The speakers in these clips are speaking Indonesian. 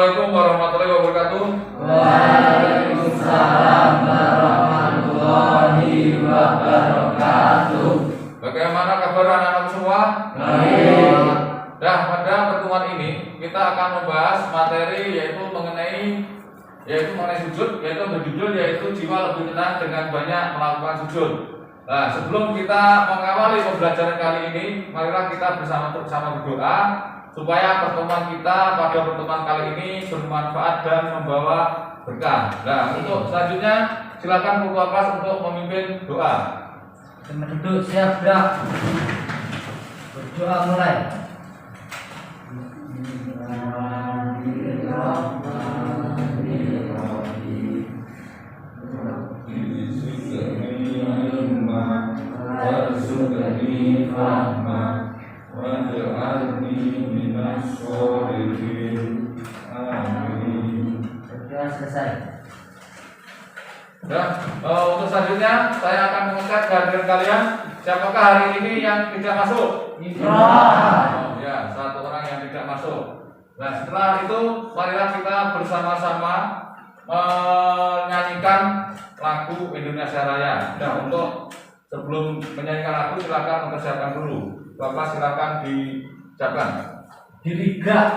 Assalamualaikum warahmatullahi wabarakatuh. Waalaikumsalam warahmatullahi wabarakatuh. Bagaimana kabar anak-anak semua? Baik. Nah, pada pertemuan ini kita akan membahas materi yaitu mengenai sujud, yaitu berjudul yaitu jiwa lebih tenang dengan banyak melakukan sujud. Nah, sebelum kita mengawali pembelajaran kali ini, marilah kita bersama berdoa supaya pertemuan kita pada pertemuan kali ini bermanfaat dan membawa berkah. Nah, untuk selanjutnya silakan ketua kelas untuk memimpin doa. Tempat duduk siap gerak. Berdoa mulai. Selesai. Nah, untuk selanjutnya saya akan mengecek kehadiran kalian. Siapakah hari ini yang tidak masuk? Oh, ya, satu orang yang tidak masuk. Nah, setelah itu marilah kita bersama-sama menyanyikan lagu Indonesia Raya. Nah, untuk sebelum menyanyikan lagu silakan mempersiapkan dulu. Bapak silakan diucapkan. Diri gerak.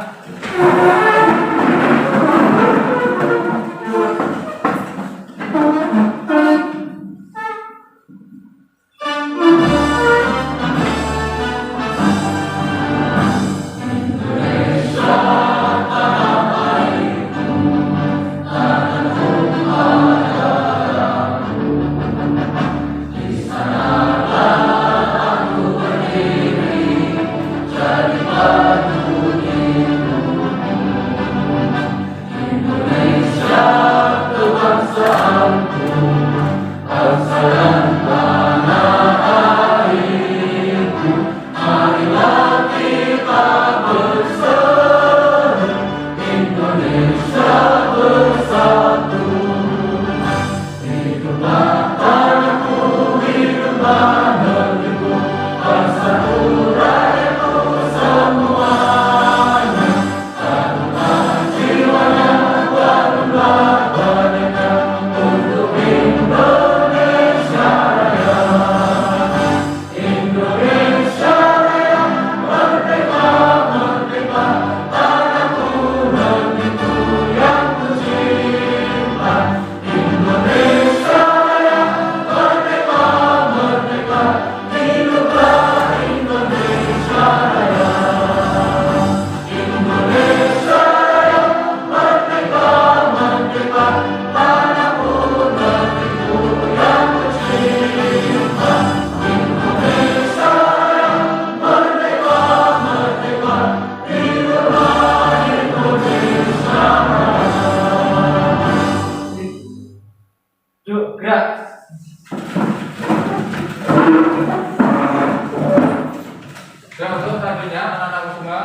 Dan untuk selanjutnya anak-anak semua,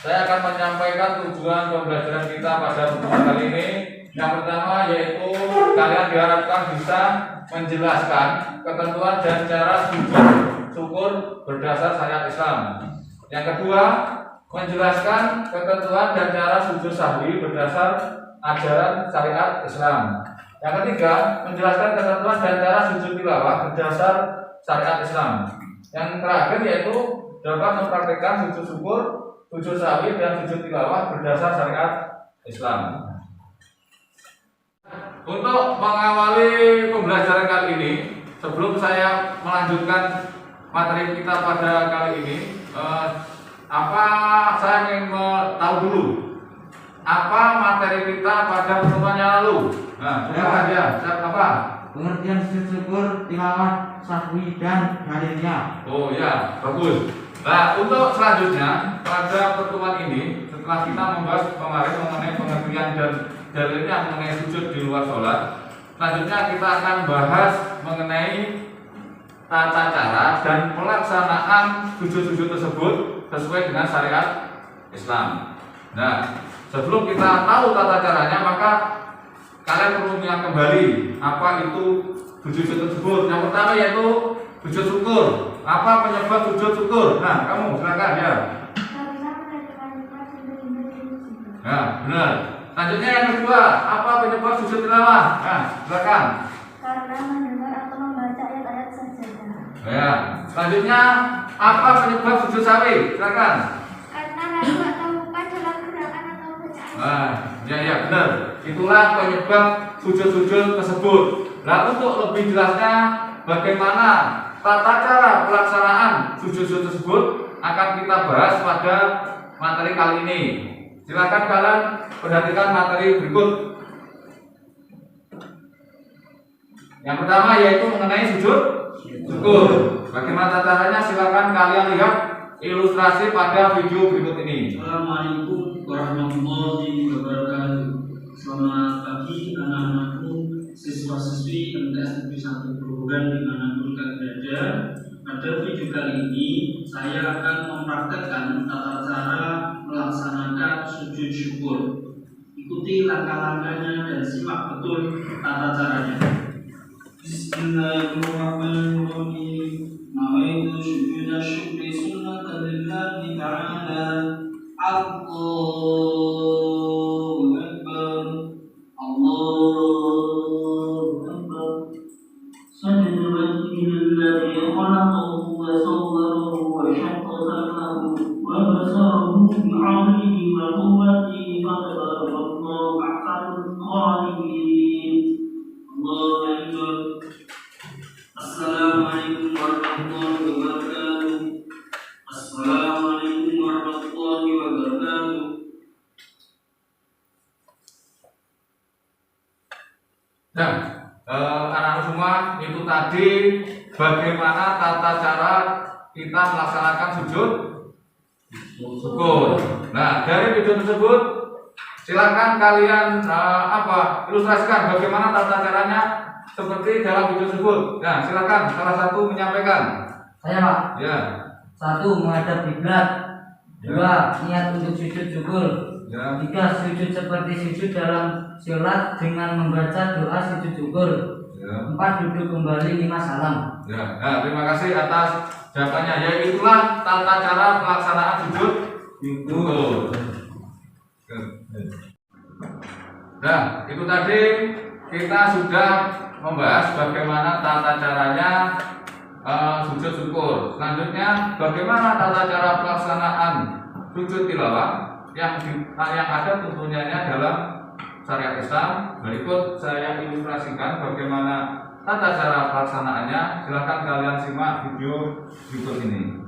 saya akan menyampaikan tujuan pembelajaran kita pada pertemuan kali ini. Yang pertama yaitu kalian diharapkan bisa menjelaskan ketentuan dan cara sujud syukur berdasar syariat Islam. Yang kedua, menjelaskan ketentuan dan cara sujud sahwi berdasar ajaran syariat Islam. Yang ketiga, menjelaskan ketentuan dan cara sujud tilawah berdasar syariat Islam. Yang terakhir yaitu dapat mempraktikkan sujud syukur, sujud sahwi dan sujud tilawah berdasar syariat Islam. Untuk mengawali pembelajaran kali ini, sebelum saya melanjutkan materi kita pada kali ini, saya ingin tahu dulu apa materi kita pada pertemuan yang lalu. Nah, siapa aja? Siapa? Pengertian sujud syukur, tilawah, sahwi dan dalilnya. Oh ya, bagus. Nah, untuk selanjutnya pada pertemuan ini, setelah kita membahas kemarin mengenai pengertian dan dalilnya mengenai sujud di luar sholat, selanjutnya kita akan bahas mengenai tata cara dan pelaksanaan sujud-sujud tersebut sesuai dengan syariat Islam. Nah, sebelum kita tahu tata caranya, maka kalian perlu mengingat kembali apa itu sujud tersebut. Yang pertama yaitu sujud syukur. Apa penyebab sujud syukur? Nah, kamu silakan ya. Nah, benar. Selanjutnya yang kedua, apa penyebab sujud tilawah? Nah, silakan. Karena mendengar atau membaca ayat-ayat sajadah. Ya. Selanjutnya, apa penyebab sujud sawi? Silakan. Karena ragu atau lupa dalam gerakan atau bacaan. Ya benar. Itulah penyebab sujud-sujud tersebut. Nah, untuk lebih jelasnya bagaimana tata cara pelaksanaan sujud-sujud tersebut akan kita bahas pada materi kali ini. Silakan kalian perhatikan materi berikut. Yang pertama yaitu mengenai sujud syukur. Bagaimana caranya? Silakan kalian lihat ilustrasi pada video berikut ini. Assalamualaikum warahmatullahi wabarakatuh. Selamat pagi anak-anakku, siswa-siswi MTS Negeri 1 Grobogan dimanapun kalian berada. Pada video kali ini saya akan mempraktekkan tata cara melaksanakan sujud syukur. Ikuti langkah-langkahnya dan simak betul tata caranya. Bismillahirrahmanirrahim. Nawaitu sujuda syukri sunnatan lillahi ta'ala. Allahu Akbar. Allahu Akbar. Sajada wajhihi alladhi khalaqahu wa sawwarahu wa shaqqa sam'ahu wa basarahu bi'amrihi wa quwwatihi fatabarakallahu ahsanul khaliqin. Allahu Akbar. Assalamualaikum warahmatullahi wabarakatuh. Assalamualaikum warahmatullahi wabarakatuh. Nah, anak-anak semua, itu tadi bagaimana tata cara kita melaksanakan sujud syukur. Nah, dari video tersebut silakan kalian ilustrasikan bagaimana tata caranya seperti dalam video tersebut. Nah, silakan salah satu menyampaikan. Saya, Pak. Ya. 1. Menghadap kiblat. 2. Niat untuk sujud syukur. Ya. 3. Sujud seperti sujud dalam sholat dengan membaca doa sujud syukur. Ya. 4. Duduk kembali 5 salam. Ya. Nah, terima kasih atas jawabannya. Ya, itulah tata cara pelaksanaan sujud syukur. Nah, itu tadi kita sudah membahas bagaimana tata caranya sujud syukur. Selanjutnya, bagaimana tata cara pelaksanaan sujud tilawah yang ada tuntunannya dalam syariat Islam. Berikut saya ilustrasikan bagaimana tata cara pelaksanaannya. Silakan kalian simak video berikut ini.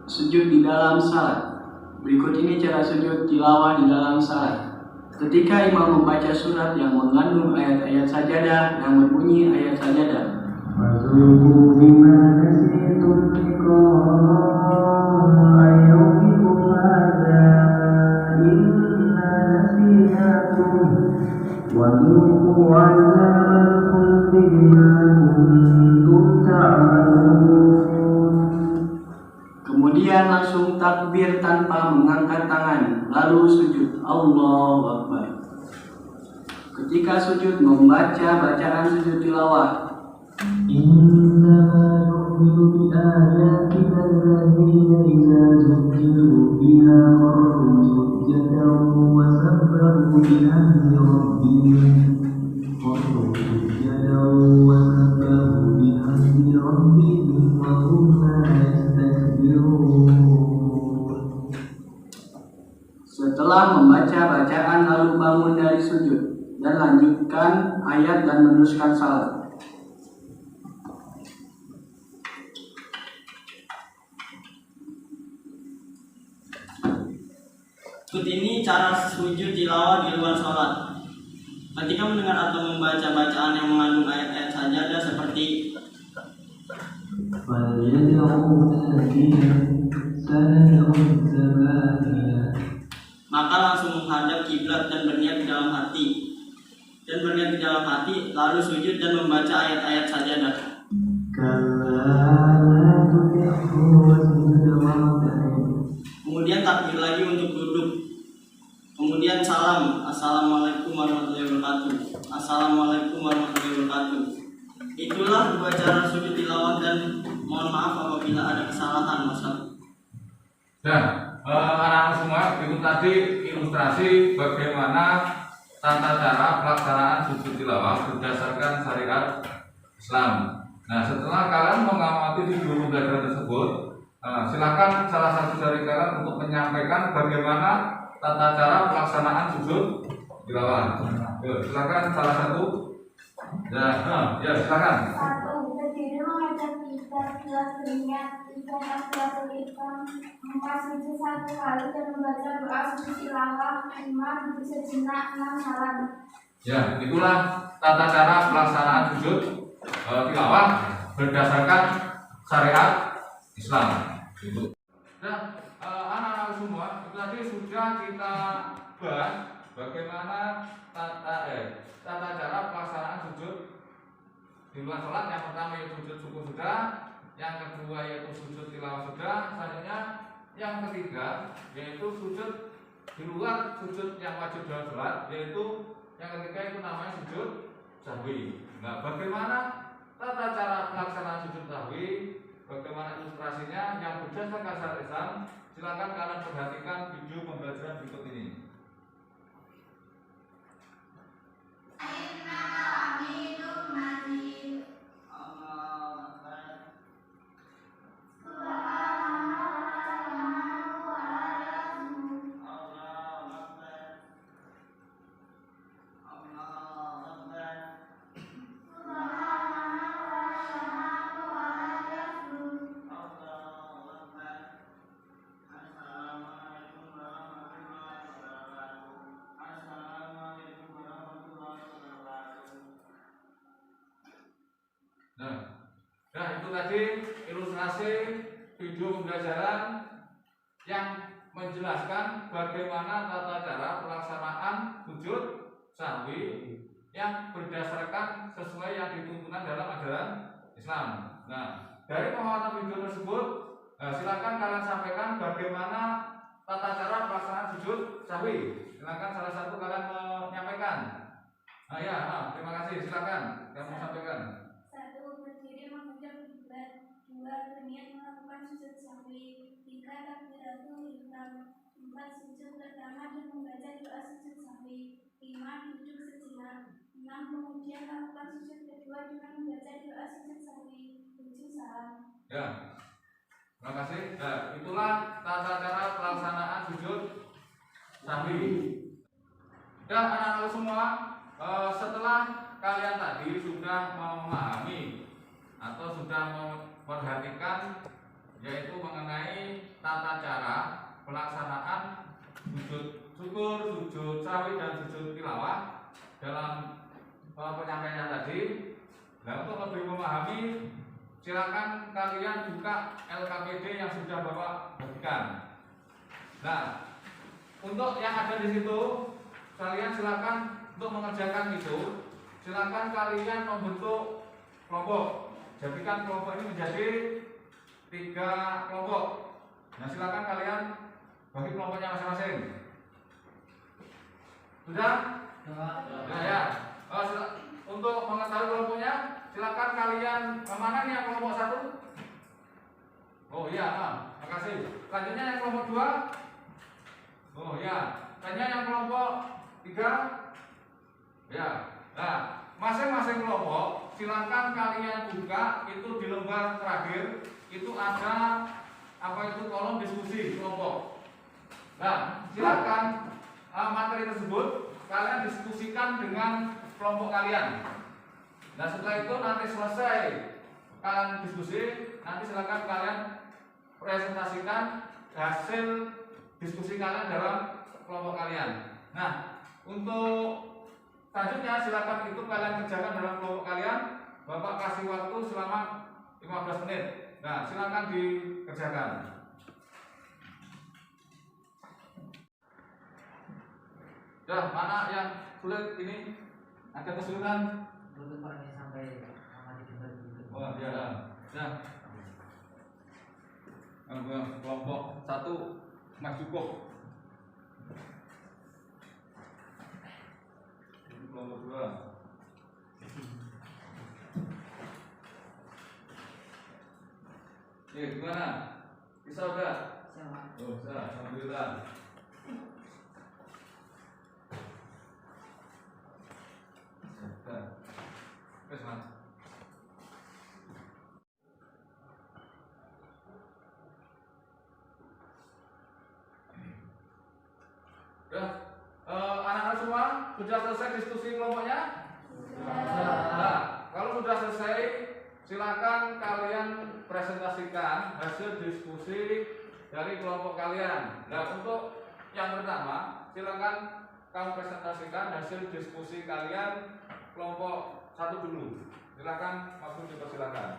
Sujud di dalam salat. Berikut ini cara sujud tilawah di dalam salat. Ketika imam membaca surat yang mengandung ayat-ayat sajadah yang berbunyi ayat sajadah. Kemudian langsung takbir tanpa mengangkat tangan, lalu sujud Allahu Akbar. Ketika sujud membaca bacaan sujud tilawah. Setelah membaca bacaan lalu bangun dari sujud dan lanjutkan ayat dan meneruskan salat. Berikut ini cara sujud tilawah di luar sholat. Ketika mendengar atau membaca bacaan yang mengandung ayat-ayat sajadah seperti maka langsung menghadap kiblat dan berniat di dalam hati. Lalu sujud dan membaca ayat-ayat sajadah. Kemudian takbir lagi untuk duduk. Kemudian salam. Assalamualaikum warahmatullahi wabarakatuh. Assalamualaikum warahmatullahi wabarakatuh. Itulah dua cara sujud tilawah dan mohon maaf apabila ada kesalahan Ustaz. Dan anak-anak semua, itu tadi ilustrasi bagaimana tata cara pelaksanaan sujud tilawah berdasarkan syariat Islam. Nah, setelah kalian mengamati video pembelajaran tersebut, silakan salah satu dari kalian untuk menyampaikan bagaimana tata cara pelaksanaan sujud tilawah. Silakan salah satu. Ya, silakan. 1. Berdiri menghadap kiblat, 2. beringat, 3. Membaca Al-Quran, 4. sujud 1 kali dan membaca doa sujud tilawah, 5. duduk sejenak, 6. salam. Ya, itulah tata cara pelaksanaan sujud tilawah berdasarkan syariat Islam. Itu. Nah, anak-anak semua, itu tadi sudah kita bahas bagaimana tata cara pelaksanaan sujud di luar sholat. Yang pertama yaitu sujud syukur sudah, yang kedua yaitu sujud tilawah sudah, selanjutnya yang ketiga yaitu sujud di luar sujud yang wajib dalam sholat, yaitu yang ketiga itu namanya sujud sahwi. Nah, bagaimana tata cara pelaksanaan sujud sahwi, bagaimana ilustrasinya yang berdasarkan syariat Islam, silakan kalian perhatikan video pembelajaran berikut ini. Nah, itu tadi ilustrasi video pembelajaran yang menjelaskan bagaimana tata cara pelaksanaan sujud sahwi yang berdasarkan sesuai yang dituntunan dalam ajaran Islam. Nah, dari pengamatan video tersebut, silakan kalian sampaikan bagaimana tata cara pelaksanaan sujud sahwi. Silakan salah satu kalian menyampaikan. Terima kasih. Silakan kamu sampaikan. 1. Berdiri menghadap kiblat, 2. berniat melakukan sujud sahwi, 3. takbiratul ihram, 4. sujud pertama dan membaca doa sujud sahwi, 5. duduk sejenak, 6. kemudian melakukan sujud kedua dengan membaca doa sujud sahwi, 7. salam. Ya, terima kasih. Nah, itulah tata cara pelaksanaan sujud sahwi. Dan anak-anak semua, setelah kalian tadi sudah memahami atau sudah memperhatikan yaitu mengenai tata cara pelaksanaan sujud syukur, sujud sahwi dan sujud tilawah dalam penyampaian tadi. Nah, untuk lebih memahami, silakan kalian buka LKPD yang sudah Bapak bagikan. Nah, untuk yang ada di situ, kalian silakan untuk mengerjakan itu. Silakan kalian membentuk kelompok. Jadikan kelompok ini menjadi 3 kelompok. Nah, silakan kalian bagi kelompoknya masing-masing. Sudah? Nah, ya. Untuk mengetahui kelompoknya, silakan kalian mana nih yang kelompok 1? Oh iya, makasih. Selanjutnya yang kelompok 2. Oh iya. Selanjutnya yang kelompok 3. Ya. Nah, masing-masing kelompok silakan kalian buka itu di lembar terakhir itu ada kolom diskusi kelompok. Nah, silakan materi tersebut kalian diskusikan dengan kelompok kalian. Nah, setelah itu nanti selesai kalian diskusi, nanti silakan kalian presentasikan hasil diskusi kalian dalam kelompok kalian. Nah, untuk selanjutnya silakan itu kalian kerjakan dalam kelompok kalian. Bapak kasih waktu selama 15 menit. Nah, silakan dikerjakan. Mana yang sulit ini? Ada kesulitan? Untuk Pak ini sampai amati kembali. Oh ya. Kelompok 1 mas cukup. Kelompok 2. Gimana? Bisa udah? Sama. Oh, bisa. Alhamdulillah. Terus Mas. Udah, anak-anak semua sudah selesai diskusi kelompoknya? Nah, kalau sudah selesai, silakan kalian presentasikan hasil diskusi dari kelompok kalian. Nah, untuk yang pertama, silakan kamu presentasikan hasil diskusi kalian kelompok 1 dulu. Silakan, waktu dipersilakan.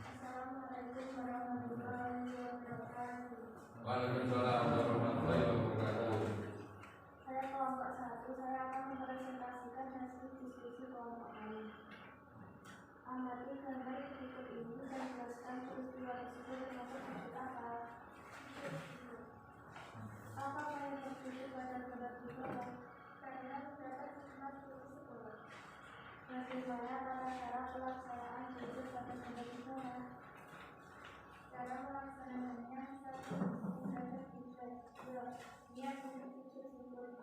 Assalamualaikum warahmatullahi wabarakatuh. Waalaikumsalam warahmatullahi wabarakatuh. Saya kelompok 1, saya akan mempresentasikan hasil diskusi kelompok kami. Amati gambar berikut ini dan jelaskan peristiwa tersebut termasuk maksud apa. Apa yang tertulis pada gambar berikut? Karena terdapat sifat sekolah. Bagaimana tata cara pelaksanaan tugas pada gambar berikut? Cara melaksanakannya satu ada tiga. Dia untuk sujud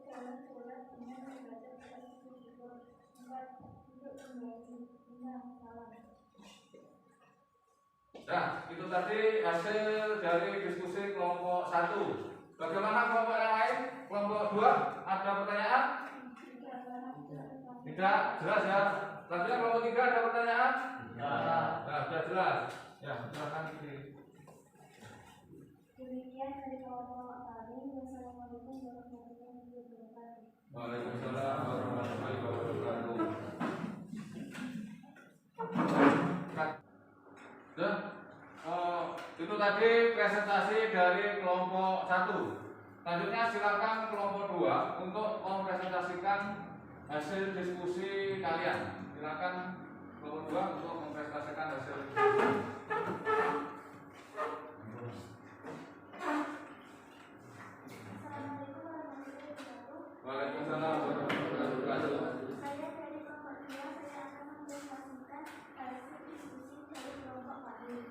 dalam sholat dengan membaca sujud. 4 duduk kembali. 5 salam. Nah, itu tadi hasil dari diskusi kelompok 1. Bagaimana kelompok yang lain? Kelompok 2, ada pertanyaan? Tidak, jelas ya. Selanjutnya kelompok 3 ada pertanyaan? Nah, sudah jelas. Ya, silakan pilih. Demikian dari kelompok kami. Wassalamualaikum warahmatullahi wabarakatuh. Waalaikumsalam warahmatullahi wabarakatuh. Sudah? Itu tadi presentasi dari kelompok 1. Selanjutnya silakan kelompok 2 untuk mempresentasikan hasil diskusi kalian. Silakan kelompok 2 untuk mempresentasikan hasil diskusi. Assalamualaikum warahmatullahi wabarakatuh. Waalaikumsalam warahmatullahi wabarakatuh. Saya dari kelompok 2, saya akan mempresentasikan hasil diskusi dari kelompok kami.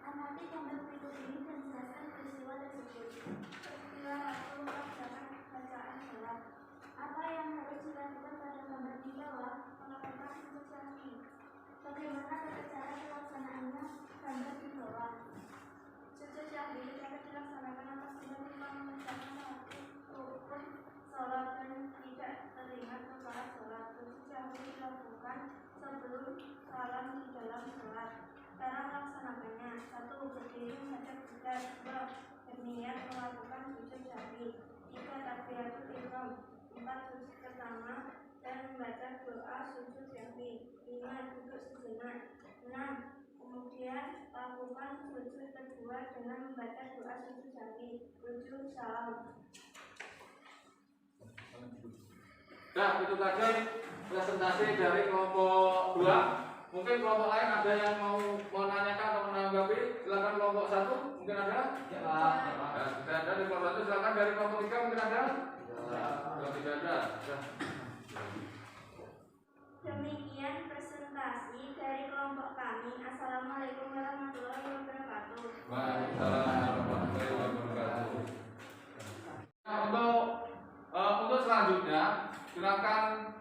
Amati gambar berikut ini dan jelaskan peristiwa tersebut. Peristiwa waktu melaksanakan bacaan sholat. Apa yang harus dilakukan pada gambar di bawah? Melakukan sujud syahwi. Bagaimana tata cara pelaksanaannya? Gambar di bawah. Sujud syahwi dapat dilaksanakan atas imam mengerjakan satu rukun sholat dan tidak teringat kepada sholat. Sujud syahwi dilakukan sebelum salam di dalam sholat. Cara melaksanakannya: 1. Berdiri menghadap kiblat. 2. Berniat melakukan sujud syahwi. 3. Takbiratul ihram. 4. Sujud pertama dan membaca doa sujud syahwi. 5. Duduk sejenak. 6. Kemudian lakukan sujud kedua dengan membaca doa sujud syahwi. 7. Salam. Nah, itu tadi presentasi dari kelompok 2. Mungkin kelompok lain ada yang mau menanyakan atau menanggapi? Silakan kelompok 1, mungkin ada? Ya, Pak. Nah, tidak ada di kelompok 1, silakan dari kelompok 3 mungkin ada? Kalau tidak ada. Ya. Demikian presentasi dari kelompok kami. Assalamualaikum warahmatullahi wabarakatuh. Waalaikumsalam warahmatullahi wabarakatuh. Nah, untuk selanjutnya silakan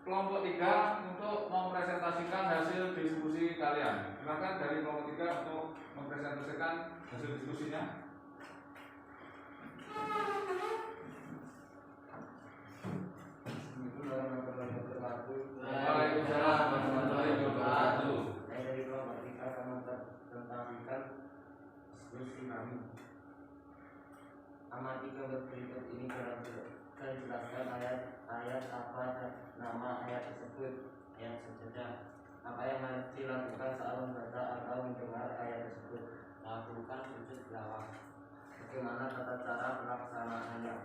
kelompok 3 untuk mempresentasikan hasil diskusi kalian. Silakan dari kelompok 3 untuk mempresentasikan hasil diskusinya. Waalaikumsalam warahmatullahi wabarakatuh. Saya dari kelompok 3 akan mempresentasikan diskusi kami. Amati gambar berikut ini dalam dan jelaskan ayat apa dan nama ayat tersebut. Ayat saja. Apa yang harus dilakukan saat membaca atau mendengar ayat tersebut? Lakukan sujud tilawah. Bagaimana tata cara pelaksanaannya?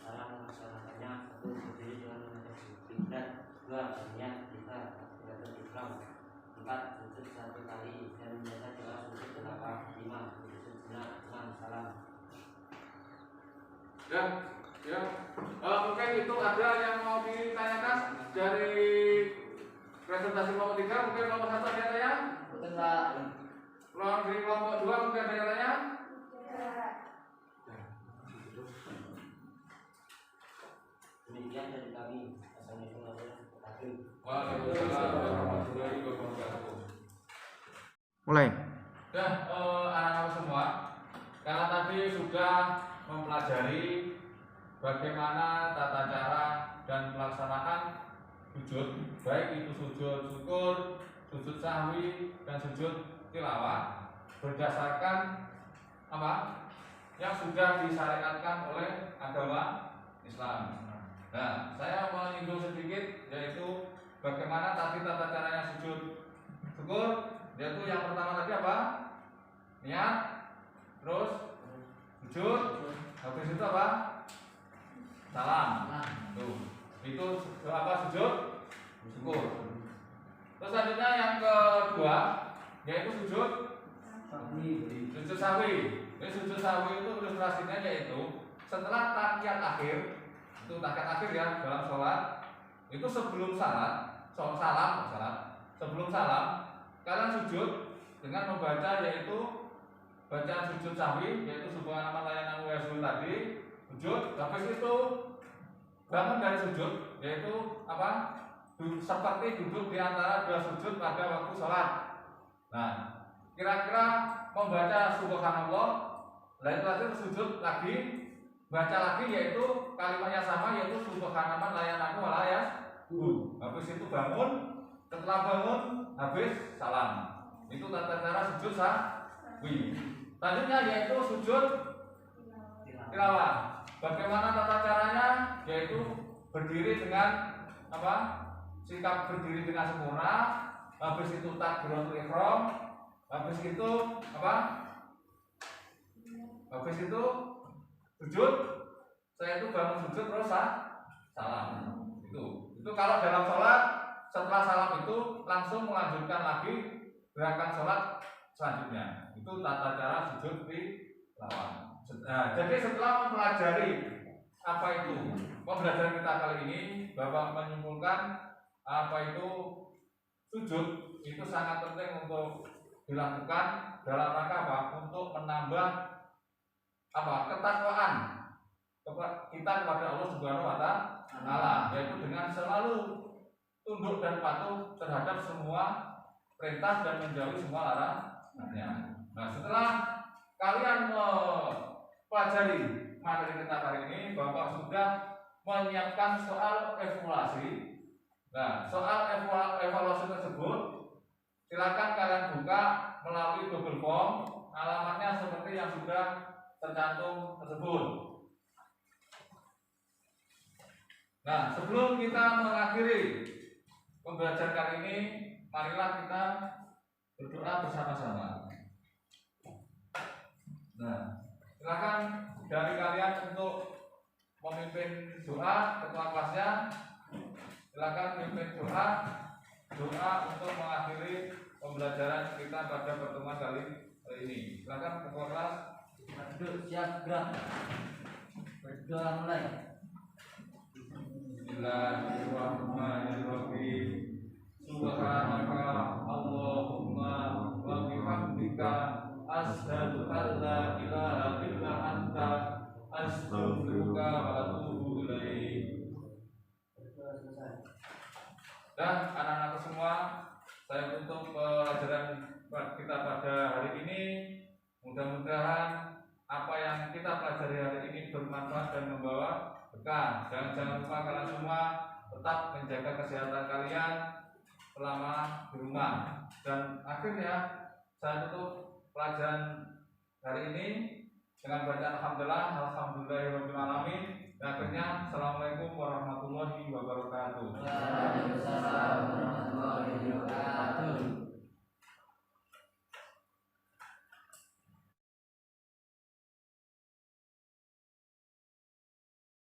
Cara melaksanakannya: 1. Berdiri dengan menghadap kiblat. 2. Berniat. 3. Takbiratul ihram. 4. Sujud 1 kali dan membaca doa sujud tilawah. 5. Sujud sejenak. 6. Salam. Ya, mungkin itu ada yang mau ditanyakan? dari presentasi kelompok 3 mungkin kelompok 1 ada yang tanya? Betul Pak. Dari kelompok 2 mungkin ada yang tanya? Demikian dari kami. Assalamualaikum warahmatullahi wabarakatuh. Waalaikumsalam warahmatullahi wabarakatuh. Mulai. Ya, anak-anak semua, karena tadi sudah mempelajari bagaimana tata cara dan pelaksanaan sujud, baik itu sujud syukur, sujud sahwi, dan sujud tilawah, berdasarkan apa yang sudah disyariatkan oleh agama Islam. Nah, saya menyinggung sedikit, yaitu bagaimana tadi tata caranya sujud syukur, yaitu yang pertama tadi apa? Niat, terus sujud, habis itu apa? Salam. Tuh. Itu apa sujud? Syukur. Terus selanjutnya yang kedua yaitu sujud sahwi. Jadi sujud sahwi itu ilustrasinya yaitu setelah tahiyat akhir, itu tahiyat akhir ya dalam sholat, itu sebelum salam, sebelum salam kalian sujud dengan membaca yaitu bacaan sujud sahwi, yaitu subhanallah layanan wasul tadi, sujud, habis itu bangun dari sujud, yaitu apa? Seperti duduk di antara dua sujud pada waktu sholat. Nah, kira-kira membaca subhanallah, lalu itu sujud lagi, baca lagi yaitu kalimatnya sama, yaitu subhanallah layanan walayas. Habis itu bangun, setelah bangun, habis salam. Itu tata cara sujud sahwi. Selanjutnya yaitu sujud tilawah. Bagaimana tata caranya? Yaitu berdiri dengan apa? Sikap berdiri dengan sempurna. Habis itu takbiratul ihram. Habis itu apa? Habis itu sujud. Saya itu bangun sujud terus salam. Itu kalau dalam sholat setelah salam itu langsung melanjutkan lagi gerakan sholat selanjutnya. Itu tata cara sujud tilawah. Nah, jadi setelah mempelajari apa itu pembelajaran kita kali ini, Bapak menyimpulkan apa itu sujud itu sangat penting untuk dilakukan dalam rangka apa? Untuk menambah apa? Ketakwaan kita kepada Allah Subhanahu wa Ta'ala, yaitu dengan selalu tunduk dan patuh terhadap semua perintah dan menjauhi semua larangannya. Nah, setelah kalian pelajari materi kita hari ini, Bapak sudah menyiapkan soal evaluasi. Nah, soal evaluasi tersebut silakan kalian buka melalui Google Form, alamatnya seperti yang sudah tercantum tersebut. Nah, sebelum kita mengakhiri pembelajaran kali ini, marilah kita berdoa bersama-sama. Nah, silakan dari kalian untuk memimpin doa, ketua kelasnya silakan memimpin doa untuk mengakhiri pembelajaran kita pada pertemuan kali ini. Silakan ketua kelas. Duduk siap gerak. Berdoa mulai. Bismillahirrahmanirrahim. Subhanaka Allahumma wa bihamdika asyhadu an la ilaha illa anta astaghfiruka wa atubu ilaik. Dan anak-anak semua, saya tutup pelajaran kita pada hari ini. Mudah-mudahan apa yang kita pelajari hari ini bermanfaat dan membawa berkah. Dan jangan lupa kalian semua tetap menjaga kesehatan kalian selama di rumah. Dan akhirnya saya tutup pelajaran hari ini dengan bacaan alhamdulillahirabbil alamin. Dan akhirnya assalamualaikum warahmatullahi wabarakatuh. Waalaikumsalam.